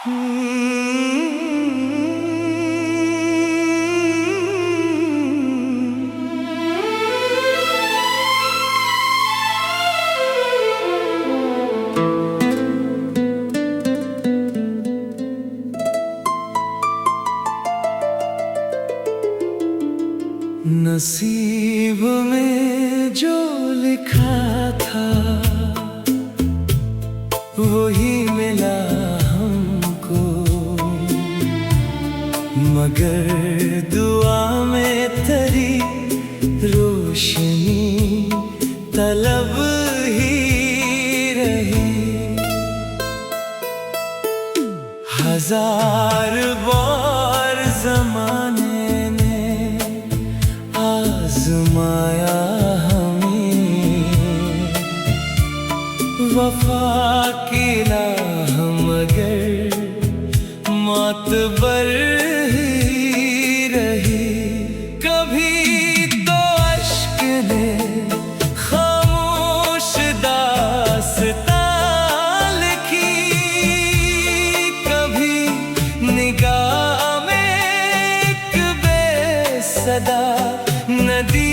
नसीब में जो लिखा था वही मिला हमको, मगर दुआ में तेरी रोशनी तलब ही रही। हजार बार ज़माने ने आज़माया हमें, वफा की राह मगर मातबर ही रही। कभी तो अश्क ने खामोश दास्तां लिखी, कभी निगाह में एक बेसदा नदी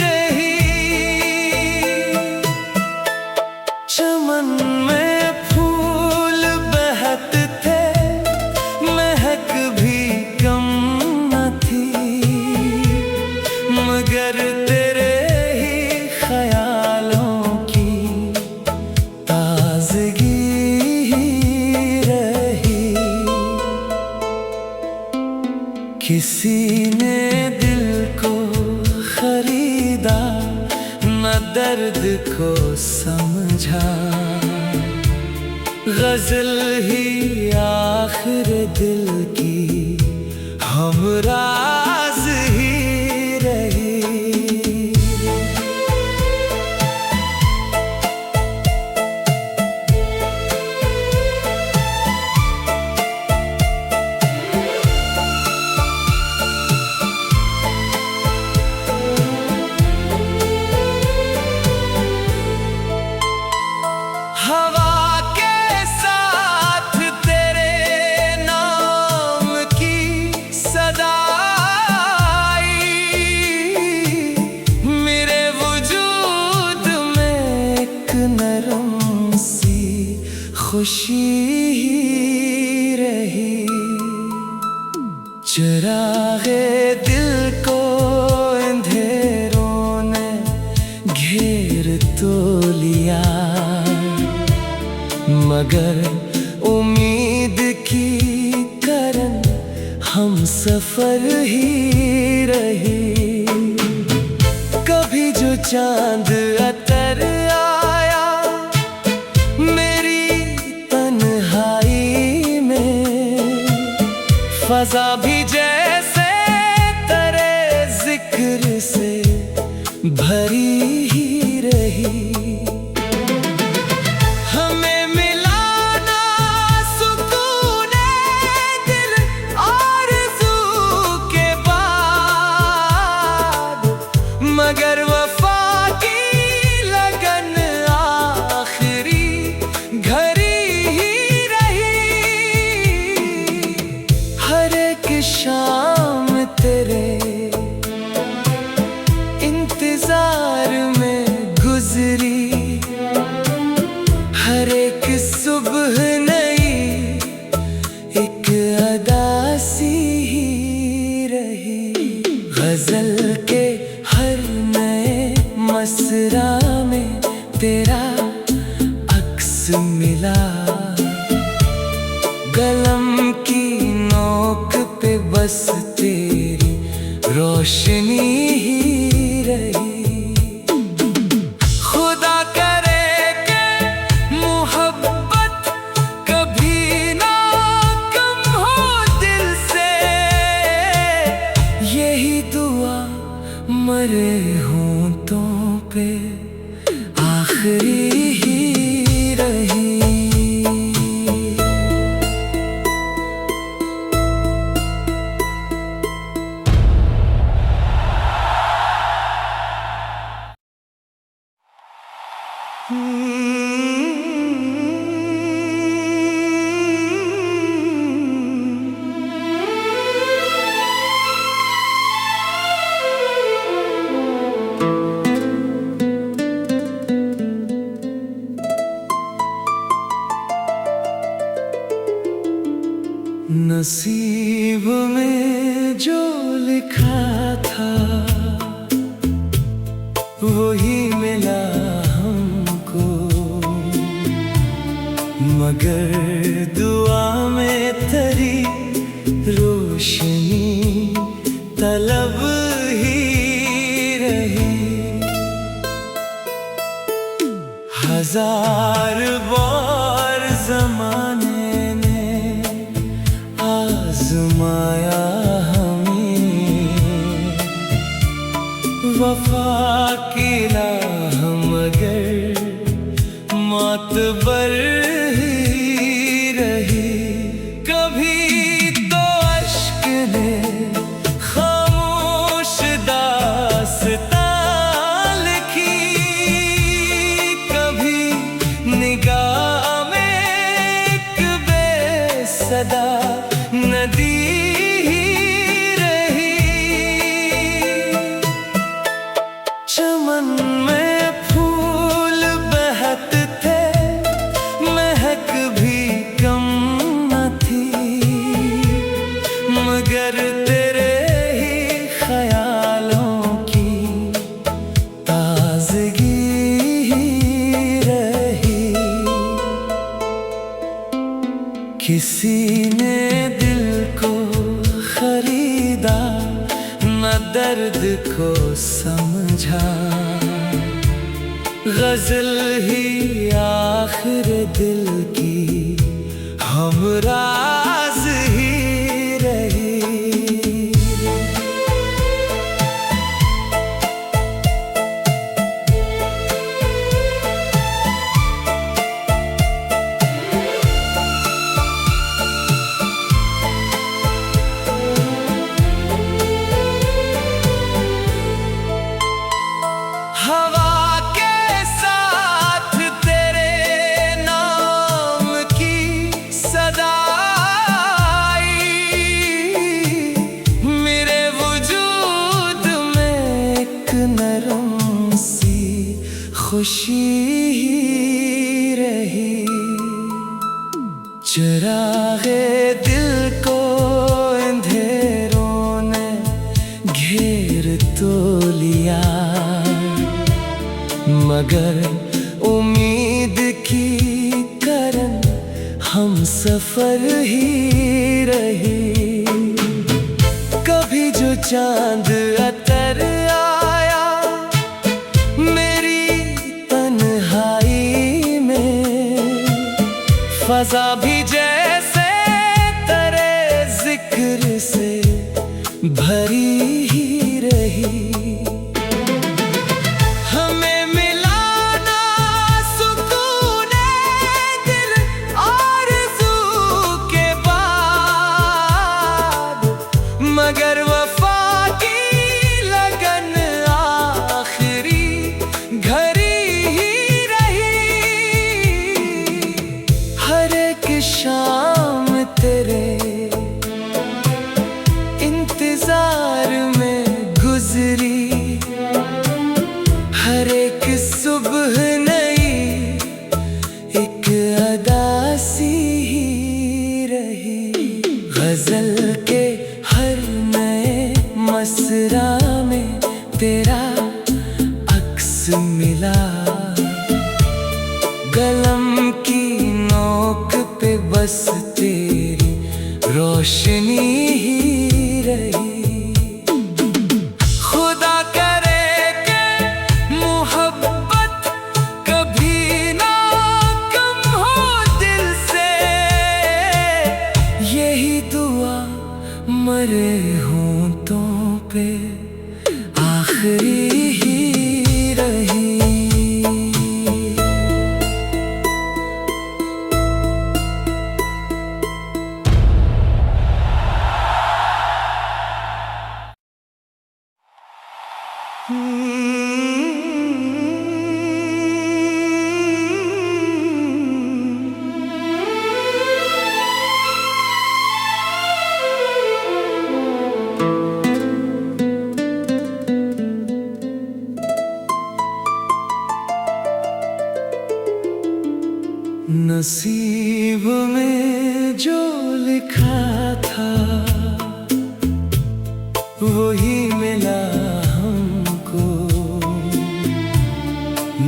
रही। चमन में फूल बहते थे, महक भी कम न थी, मगर तेरे ही ख्यालों की ताज़गी ही रही। किसी ने दिल को खरीदा, न दर्द को समझा, गजल ही आखिर दिल की हमराज ही रही। हवा के साथ तेरे नाम की सदा आई, मेरे वजूद में एक नरम सी खुशी ही रही। चिरागे दिल को अंधेरों ने घेर तो लिया, मगर उम्मीद की करन हम सफर ही रही। कभी जो चांद अतर आया मेरी तन्हाई में, फजा भी जैसे तेरे जिक्र से भरी ही रही। मगर वफा की लगन आखिरी घड़ी ही रही। हर एक शाम तेरे इंतजार में गुजरी, हर एक सुबह नई एक अदासी ही रही। गजल के हर नए मसरा में तेरा अक्स मिला, कलम की नोक पे बस तेरी रोशनी ही रही। खुदा करे कि मोहब्बत कभी ना कम हो दिल से, यही दुआ मरे होंठों पे आखिरी ही रही। नसीब में जो लिखा था वही मिला हमको, मगर दुआ में तेरी रोशनी तलब ही रही। हजार बार ज़माने ने आज़माया हमें, वफ़ा की राह मगर मातबर ही रही। कभी तो अश्क ने खामोश दास्तां लिखी, कभी निगाह में एक बेसदा नदी रही। चमन में फूल बहते थे, महक भी कम न थी, मगर तेरे ही ख्यालों की ताज़गी ही रही। किसी ने दिल को खरीदा, न दर्द को समझा, गज़ल ही आखिर दिल की हमराज़ ही रही। हवा के साथ तेरे नाम की सदा आई, मेरे वजूद में एक नरम सी खुशी ही रही। चिरागे दिल को अंधेरों ने घेर तो लिया, मगर उम्मीद की करन हम सफर ही रही। कभी जो चांद अतर आया मेरी तन्हाई में, फजा भी जैसे तेरे जिक्र से भरी ही रही। मगर वफा की लगन आखिरी घड़ी ही रही। हर एक शाम तेरे इंतजार में गुजरी, हर एक सुबह नई एक अदासी ही रही। गज़ल के हर नए मसरा में तेरा अक्स मिला, कलम की नोक पे बस तेरी रोशनी ही रही। खुदा करे कि मोहब्बत कभी ना कम हो दिल से, यही दुआ मरे होंठों पे आखिरी ही रही। नसीब में जो लिखा था वही मिला हमको,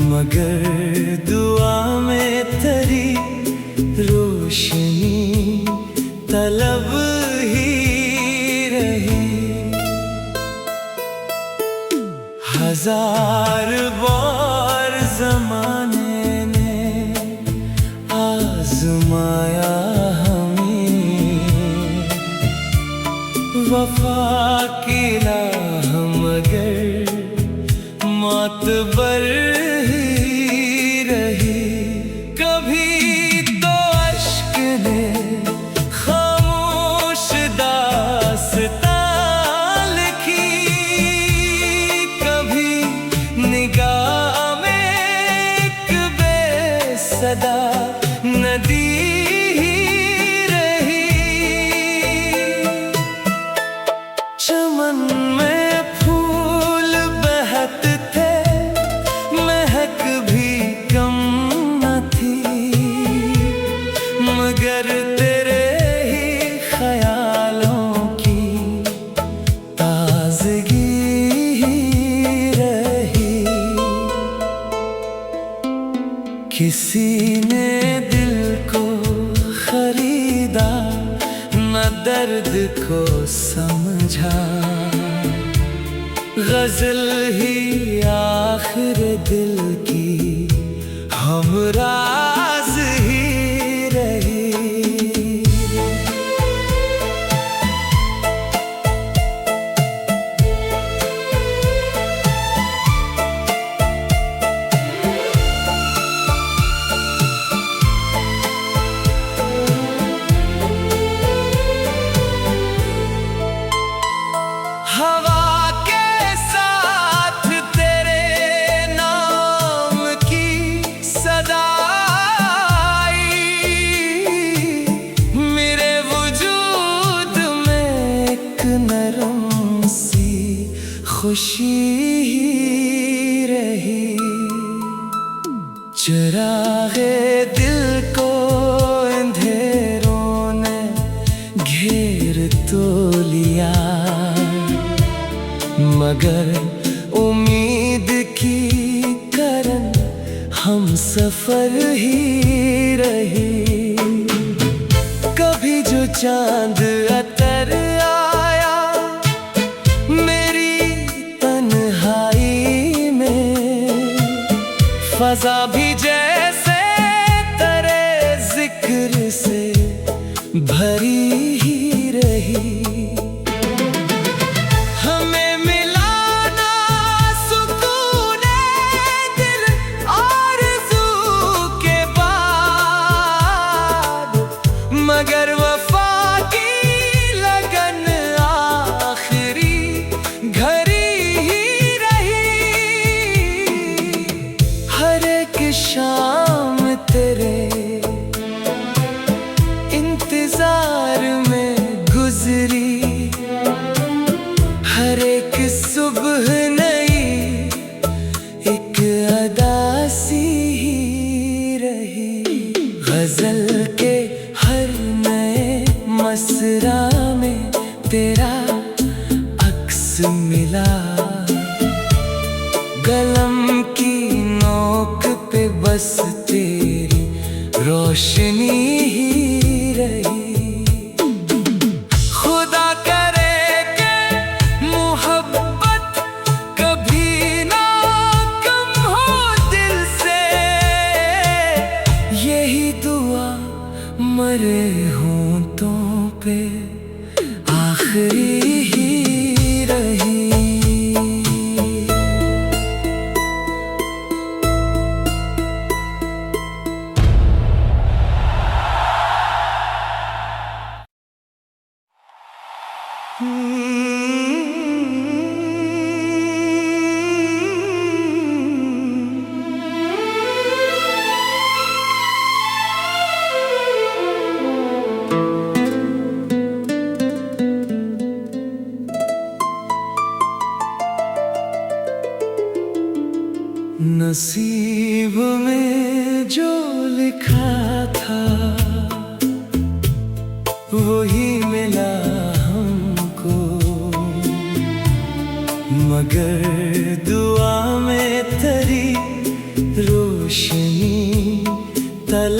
मगर दुआ में तेरी रोशनी तलब ही रही। हजार बार ज़माने ने आज़माया हमें, वफा की राह मगर मातबर ही रही। कभी तो अश्क ने खामोश दास्तां लिखी, कभी निगाह में एक बेसदा नदी रही। चमन में फूल बहते थे, महक भी कम न थी, मगर तेरे ही ख्यालों की ताज़गी ही रही। किसी ने दिल को खरीदा, न दर्द को समझा, गजल ही आखिर दिल की हमराज ही रही। हवा के साथ तेरे नाम की सदा आई, मेरे वजूद में एक नरम सी खुशी ही रही। चिरागे दिल को अंधेरों ने घेर तो लिया, मगर उम्मीद की करन हम सफर ही रही। कभी जो चांद अतर आया मेरी तन्हाई में, फजा भी जैसे तेरे जिक्र से भरी ही रही। मगर वफा की लगन आखिरी घड़ी ही रही। हर एक शाम तेरे इंतजार में गुजरी, हर एक सुबह नई एक अदा सी ही रही। गजल के हर नए मसरा में तेरा अक्स मिला, कलम की नोक पे बस तेरी रोशनी ही रही। खुदा करे कि मोहब्बत कभी ना कम हो दिल से, यही दुआ मरे होंठों पे आखिरी ही रही।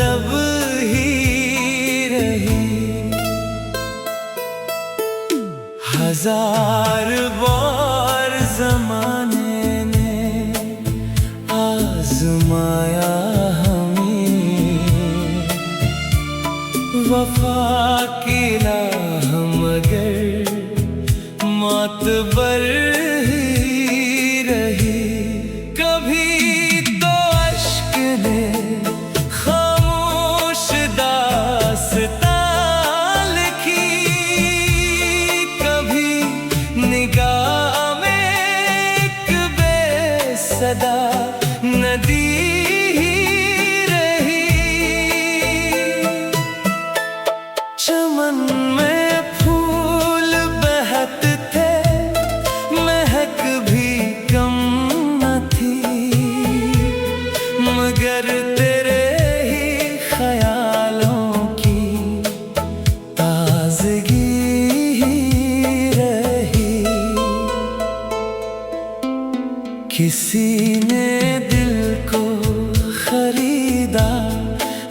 तलब ही रही। हजार बार ज़माने ने आज़माया हमें, वफा की राह मगर मातबर ही रही। कभी तो अश्क ने खामोश दास्तां लिखी, कभी निगाह में एक बेसदा नदी ही रही। चमन में फूल बहते थे, महक भी कम न थी, मगर तेरे ही ख्यालों की ताज़गी ही रही। किसी ने दिल को खरीदा,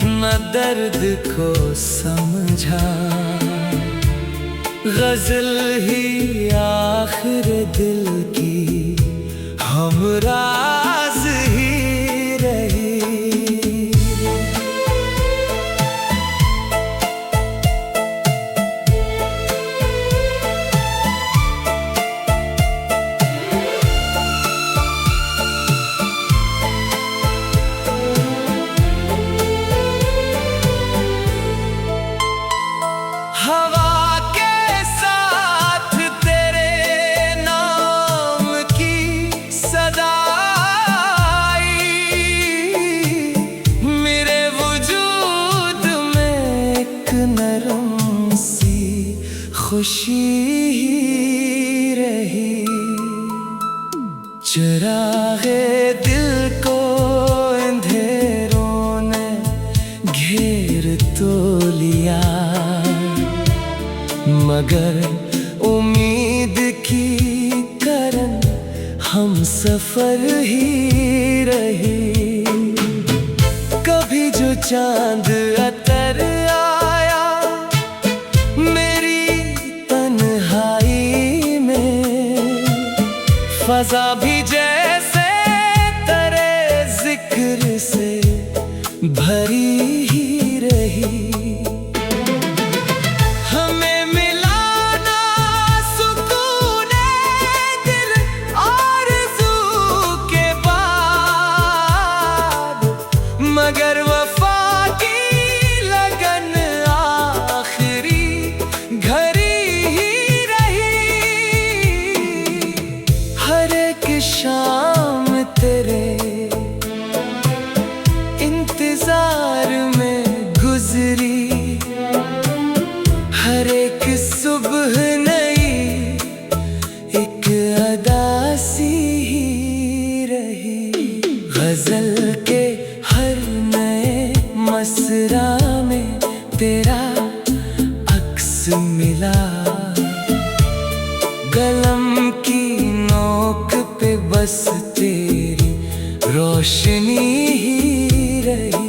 न दर्द को समझा, गजल ही आखिर दिल की हमराज ही रही। हवा के साथ तेरे नाम की सदा आई, मेरे वजूद में एक नरम सी खुशी ही रही। चिरागे दिल को अंधेरों ने घेर तो लिया, मगर उम्मीद की करन हम सफर ही रही। कभी जो चांद अतर आया मेरी तन्हाई में, फजा भी जैसे तेरे जिक्र से भरी ही रही। हमें मिलाना सुकूने दिल आरज़ू के बाद, मगर वफा की लगन आखिरी घड़ी ही रही। हर एक शाम तेरे इंतजार में गुजरी, हर एक सुबह नई एक अदासी ही रही। गजल के हर नए मसरा में तेरा अक्स मिला, कलम की नोक पे बस तेरी रोशनी ही रही।